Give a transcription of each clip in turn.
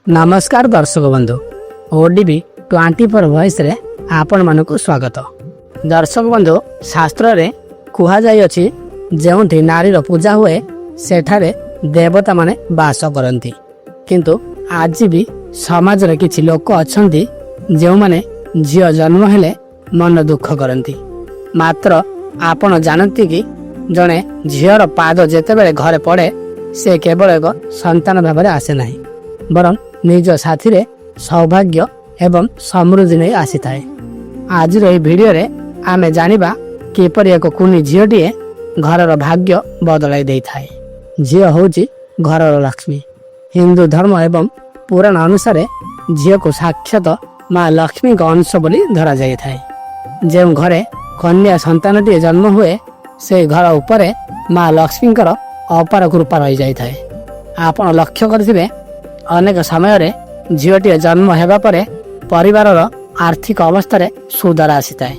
नमस्कार दर्शक बंधु ओडीबी 24 वॉइस रे आपण मानक स्वागत। दर्शक बंधु शास्त्र रे कुहा जाय अछि जेउठी नारी रो पूजा हुए सेठारे देवता माने वास करंती, किंतु आज भी समाज रे किछि लोक अछंती जेउ माने झियो जन्म हेले मन दुख करंती। मात्र आपण जानती कि जणे झियर पाद जेतेबेले घरे पड़े से केवल एक संतान भाव आसे नहीं, बरं निज साथी रे सौभाग्य एवं समृद्धि नहीं आसी थाए। आज भिडियो रे आमे जानिबा किपरि एक कुनी झियोटीए घरर भाग्य बदलाई देई थाए। झियो होची घरर लक्ष्मी। हिंदू धर्म एवं पुराण अनुसार झियो को साक्षात माँ लक्ष्मी का अंश बोली धरा जाई थाए। जेउ घरे कन्या संतानटीए जन्म हुए से घर उपरे माँ लक्ष्मीकर अपार कृपा रही जाई थाए। आपण लक्ष्य करथिबे अनेक समय झीटी जन्म हेबा परे परिवारर आर्थिक अवस्था सुधार आसी थाए।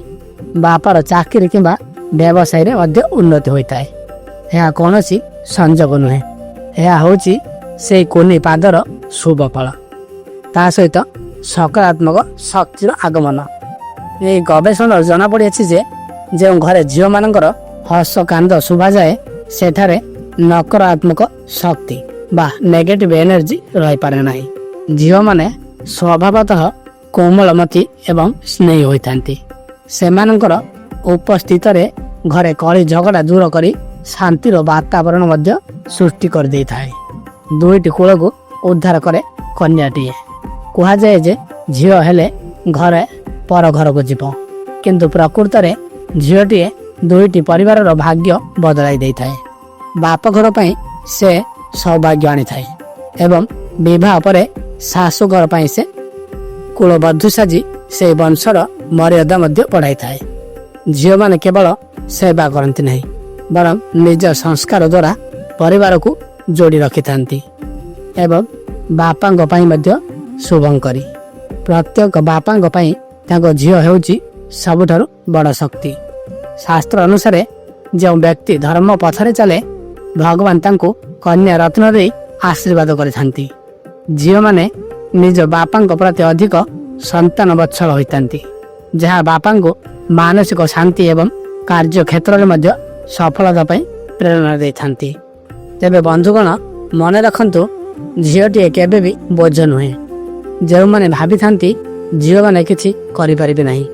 बापार चाकरी किंबा व्यवसाय रे मध्य उन्नति होता है। यह कौन संजोग नुहे, यह होची से कुनी पादर शुभ फल, ता सहित सकारात्मक शक्तिर आगमन। ये गवेषणा जना पड़ी जे जो घरे झील मानकर हस कांद शुभा जाए सेठारे नकारात्मक शक्ति बा नेगेटिव एनर्जी रही पारे नहीं। झील माने स्वभावतः कोमलमती एवं स्नेही होइथांती। सेमानकर उपस्थित रे घरे कली झगड़ा दूर करी शांतिर वातावरण मध्य सृष्टि कर दे थाए। दुईटी कूल को उद्धार करे कन्याटीए। कहा जाए जे झील हेले घरे पर घर को जीव, किंतु प्रकृत रे झीलटीए दुईटी परिवार भाग्य बदलाई दे थाए। बाप घर पई से सौभाग्य आनी थाए एवं विवाह परे शाशुघर पई से कुलबद्धु साजी से वंशर मर्यादा मध्य बढ़ाई थाए। झील माने केवल सेवा करती नहीं, बरं निज संस्कार द्वारा परिवार को जोड़ी रखि थांती एवं बापांग पई मध्य शुभंकरी। प्रत्येक बापांग पई ताको झील हेउची सबुठारु बड़ शक्ति। शास्त्र अनुसार जो व्यक्ति धर्म पथरे चले भगवान तांको कन्या रत्न दे आशीर्वाद करिथांती। झील माने निज बापांक प्रति अधिक संतान वत्सल होइतांती, जहाँ बापांको मानसिक शांति एवं कार्य क्षेत्र में मध्य सफलता पई प्रेरणा देथांती। तेबे बंधुगण मन रखंतु झीलटीए केबे भी बोझ नुहे। जो माने भाभी थांती झील माने किछि करि परिबे नाही,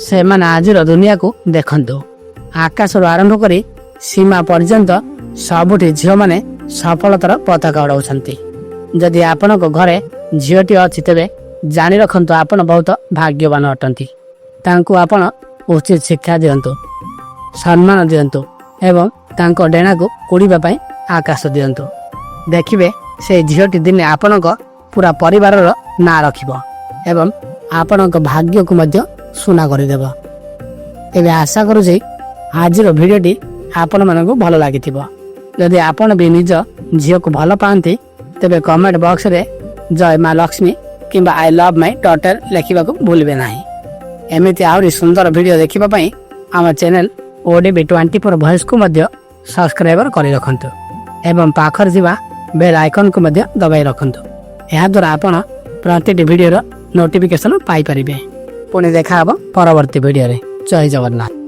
से माने आजिर दुनिया को देखंतु। आकाश आरंभ करी सीमा पर्यंत सबुठी झील माने सफलतार पताका उड़ाउछंती। जदि आपनक घरे झीलटी अछि तेबे जानि रखंतु आपण बहुत भाग्यवान अटंती। तांको आपण उचित शिक्षा दियंतु, सम्मान दियंतु एवं तांको डेणा को उड़ीबा पई आकाश दियंतु। देखिबे से झीलटी दिने आपनक पूरा परिवारर ना रखिबो एवं आपनक भाग्य को मध्य सुना करि देबो। एबे आशा करू जे आजिर भिडियोटी आपण मानक भल लागिथिबो। यदि आपण भी निज झील को भल पाती तेबे कमेंट बॉक्स रे जय माँ लक्ष्मी किंबा आई लव माई डॉटर लिखा भूलबे नहीं। एमती आहरी सुंदर वीडियो देखिबा पई आम चैनल ओडीबी 24 वॉइस को मध्य सब्सक्राइबर करि रखंतु एवं पाखर जिबा बेल आइकन को मध्य दबाई रखंतु। एहा द्वारा आपण प्रतिटी वीडियो रो नोटिफिकेशन पाई परिबे। पुणी देखा हबो परवर्ती वीडियो रे। जय जगन्नाथ।